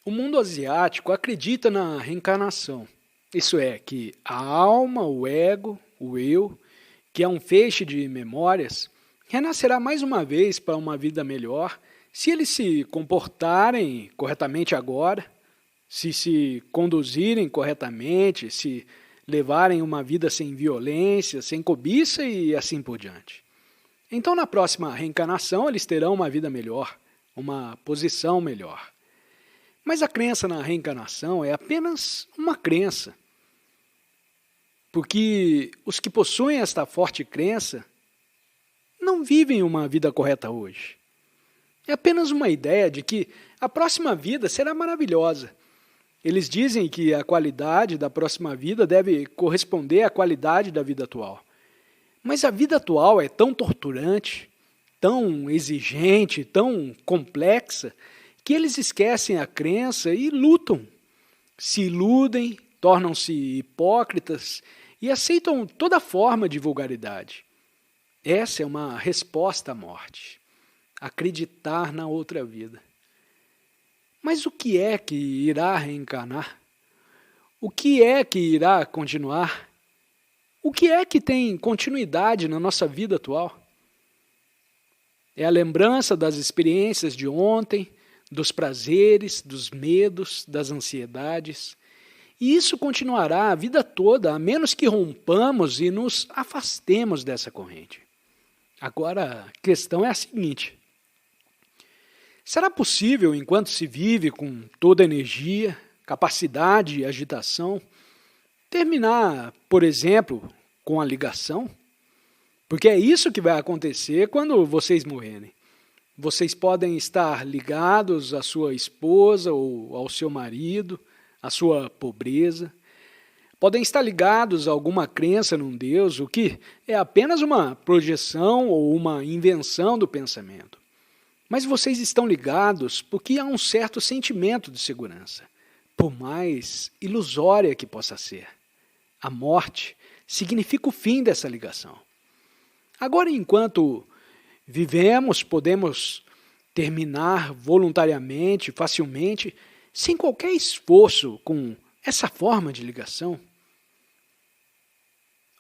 O mundo asiático acredita na reencarnação. Isso é, que a alma, o ego, o eu, que é um feixe de memórias, renascerá mais uma vez para uma vida melhor se eles se comportarem corretamente agora, se conduzirem corretamente, se levarem uma vida sem violência, sem cobiça e assim por diante. Então, na próxima reencarnação, eles terão uma vida melhor, uma posição melhor. Mas a crença na reencarnação é apenas uma crença, porque os que possuem esta forte crença não vivem uma vida correta hoje. É apenas uma ideia de que a próxima vida será maravilhosa. Eles dizem que a qualidade da próxima vida deve corresponder à qualidade da vida atual. Mas a vida atual é tão torturante, tão exigente, tão complexa, que eles esquecem a crença e lutam. Se iludem, tornam-se hipócritas e aceitam toda forma de vulgaridade. Essa é uma resposta à morte. Acreditar na outra vida. Mas o que é que irá reencarnar? O que é que irá continuar? O que é que tem continuidade na nossa vida atual? É a lembrança das experiências de ontem, dos prazeres, dos medos, das ansiedades. E isso continuará a vida toda, a menos que rompamos e nos afastemos dessa corrente. Agora, a questão é a seguinte: será possível, enquanto se vive com toda a energia, capacidade e agitação, terminar, por exemplo, com a ligação? Porque é isso que vai acontecer quando vocês morrerem. Vocês podem estar ligados à sua esposa ou ao seu marido, à sua pobreza. Podem estar ligados a alguma crença num Deus, o que é apenas uma projeção ou uma invenção do pensamento. Mas vocês estão ligados porque há um certo sentimento de segurança, por mais ilusória que possa ser. A morte significa o fim dessa ligação. Agora, enquanto vivemos, podemos terminar voluntariamente, facilmente, sem qualquer esforço com essa forma de ligação.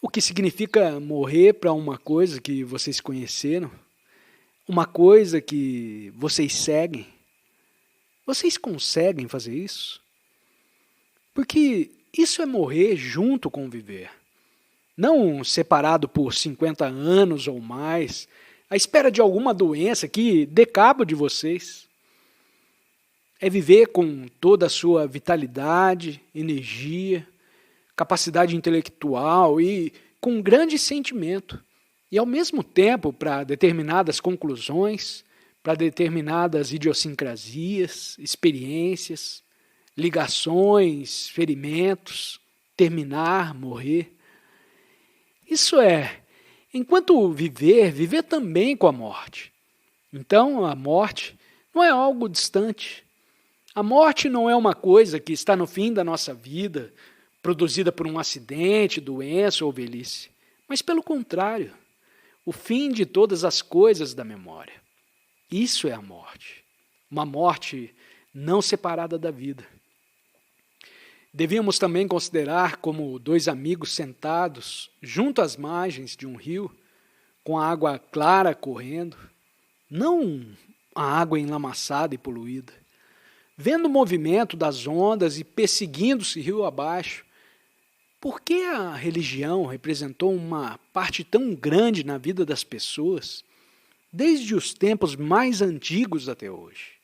O que significa morrer para uma coisa que vocês conheceram, uma coisa que vocês seguem. Vocês conseguem fazer isso? Porque isso é morrer junto com viver. Não separado por 50 anos ou mais, à espera de alguma doença que dê cabo de vocês. É viver com toda a sua vitalidade, energia, capacidade intelectual e com um grande sentimento. E ao mesmo tempo, para determinadas conclusões, para determinadas idiosincrasias, experiências, ligações, ferimentos, terminar, morrer. Isso é, enquanto viver, viver também com a morte. Então, a morte não é algo distante. A morte não é uma coisa que está no fim da nossa vida, produzida por um acidente, doença ou velhice. Mas, pelo contrário, o fim de todas as coisas da memória. Isso é a morte. Uma morte não separada da vida. Devíamos também considerar como dois amigos sentados junto às margens de um rio, com a água clara correndo, não a água enlamaçada e poluída, vendo o movimento das ondas e perseguindo-se rio abaixo. Por que a religião representou uma parte tão grande na vida das pessoas, desde os tempos mais antigos até hoje?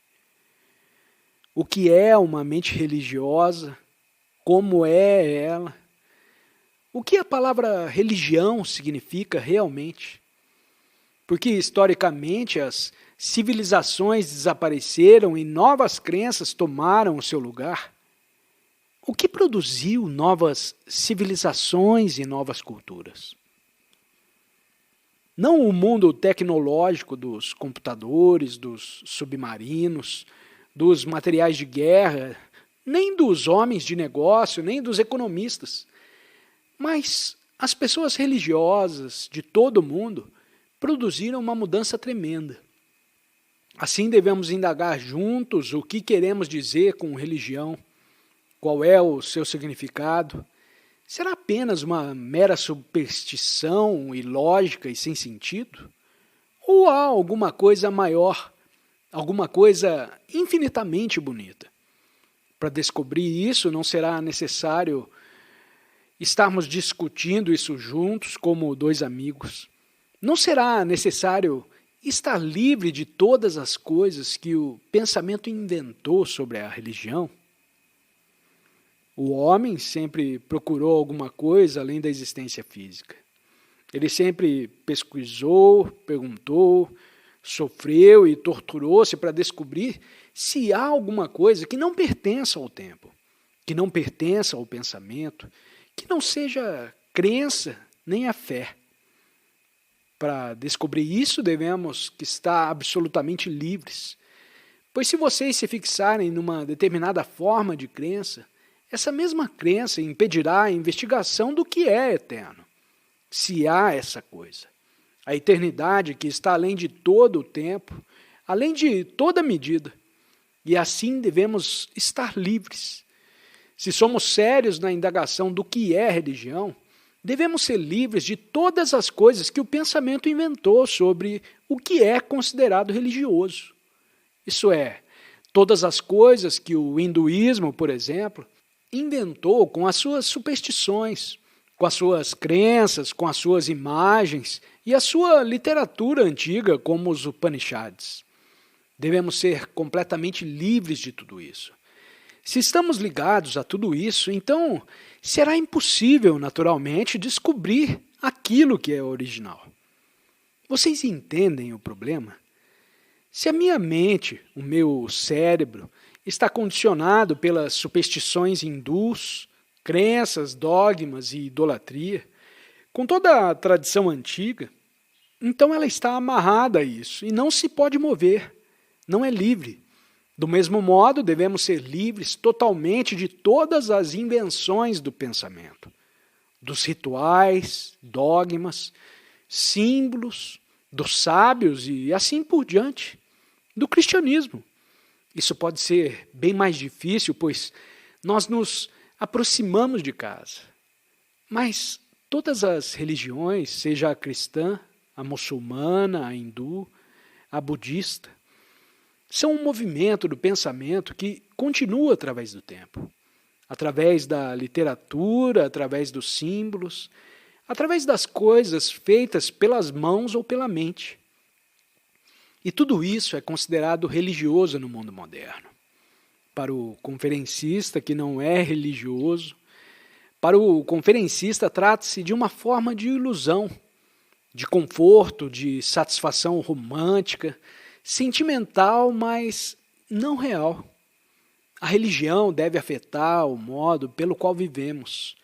O que é uma mente religiosa? Como é ela? O que a palavra religião significa realmente? Porque, historicamente, as civilizações desapareceram e novas crenças tomaram o seu lugar. O que produziu novas civilizações e novas culturas? Não o mundo tecnológico dos computadores, dos submarinos, dos materiais de guerra, nem dos homens de negócio, nem dos economistas, mas as pessoas religiosas de todo o mundo produziram uma mudança tremenda. Assim devemos indagar juntos o que queremos dizer com religião, qual é o seu significado. Será apenas uma mera superstição ilógica e sem sentido? Ou há alguma coisa maior, alguma coisa infinitamente bonita? Para descobrir isso, não será necessário estarmos discutindo isso juntos como dois amigos. Não será necessário estar livre de todas as coisas que o pensamento inventou sobre a religião. O homem sempre procurou alguma coisa além da existência física. Ele sempre pesquisou, perguntou, sofreu e torturou-se para descobrir se há alguma coisa que não pertença ao tempo, que não pertença ao pensamento, que não seja crença nem a fé. Para descobrir isso, devemos estar absolutamente livres. Pois se vocês se fixarem numa determinada forma de crença, essa mesma crença impedirá a investigação do que é eterno, se há essa coisa. A eternidade que está além de todo o tempo, além de toda medida. E assim devemos estar livres. Se somos sérios na indagação do que é religião, devemos ser livres de todas as coisas que o pensamento inventou sobre o que é considerado religioso. Isso é, todas as coisas que o hinduísmo, por exemplo, inventou com as suas superstições, com as suas crenças, com as suas imagens e a sua literatura antiga, como os Upanishads. Devemos ser completamente livres de tudo isso. Se estamos ligados a tudo isso, então será impossível, naturalmente, descobrir aquilo que é original. Vocês entendem o problema? Se a minha mente, o meu cérebro, está condicionado pelas superstições hindus, crenças, dogmas e idolatria, com toda a tradição antiga, então ela está amarrada a isso e não se pode mover, não é livre. Do mesmo modo, devemos ser livres totalmente de todas as invenções do pensamento, dos rituais, dogmas, símbolos, dos sábios e assim por diante, do cristianismo. Isso pode ser bem mais difícil, pois nós nos aproximamos de casa. Mas todas as religiões, seja a cristã, a muçulmana, a hindu, a budista, são um movimento do pensamento que continua através do tempo, através da literatura, através dos símbolos, através das coisas feitas pelas mãos ou pela mente. E tudo isso é considerado religioso no mundo moderno. Para o conferencista que não é religioso, para o conferencista trata-se de uma forma de ilusão, de conforto, de satisfação romântica, sentimental, mas não real. A religião deve afetar o modo pelo qual vivemos,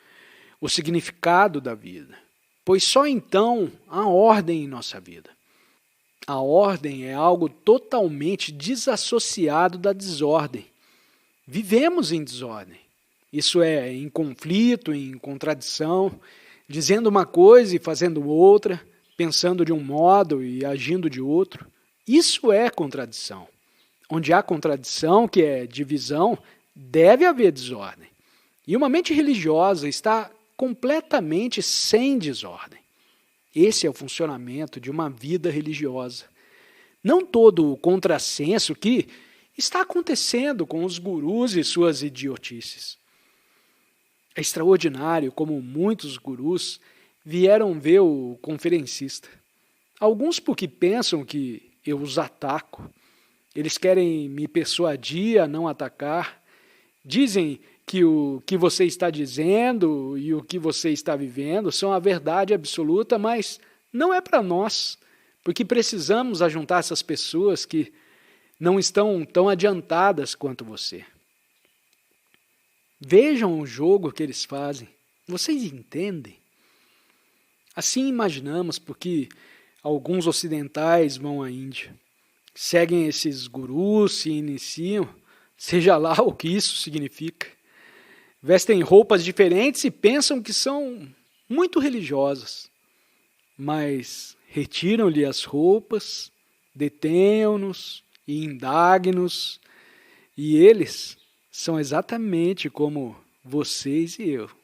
o significado da vida, pois só então há ordem em nossa vida. A ordem é algo totalmente desassociado da desordem. Vivemos em desordem. Isso é, em conflito, em contradição, dizendo uma coisa e fazendo outra, pensando de um modo e agindo de outro. Isso é contradição. Onde há contradição, que é divisão, deve haver desordem. E uma mente religiosa está completamente sem desordem. Esse é o funcionamento de uma vida religiosa. Não todo o contrassenso que está acontecendo com os gurus e suas idiotices. É extraordinário como muitos gurus vieram ver o conferencista. Alguns porque pensam que eu os ataco. Eles querem me persuadir a não atacar. Dizem que o que você está dizendo e o que você está vivendo são a verdade absoluta, mas não é para nós, porque precisamos ajuntar essas pessoas que não estão tão adiantadas quanto você. Vejam o jogo que eles fazem. Vocês entendem? Assim imaginamos porque alguns ocidentais vão à Índia, seguem esses gurus, se iniciam, seja lá o que isso significa. Vestem roupas diferentes e pensam que são muito religiosas, mas retiram-lhe as roupas, detenham-nos, e indague-nos, e eles são exatamente como vocês e eu.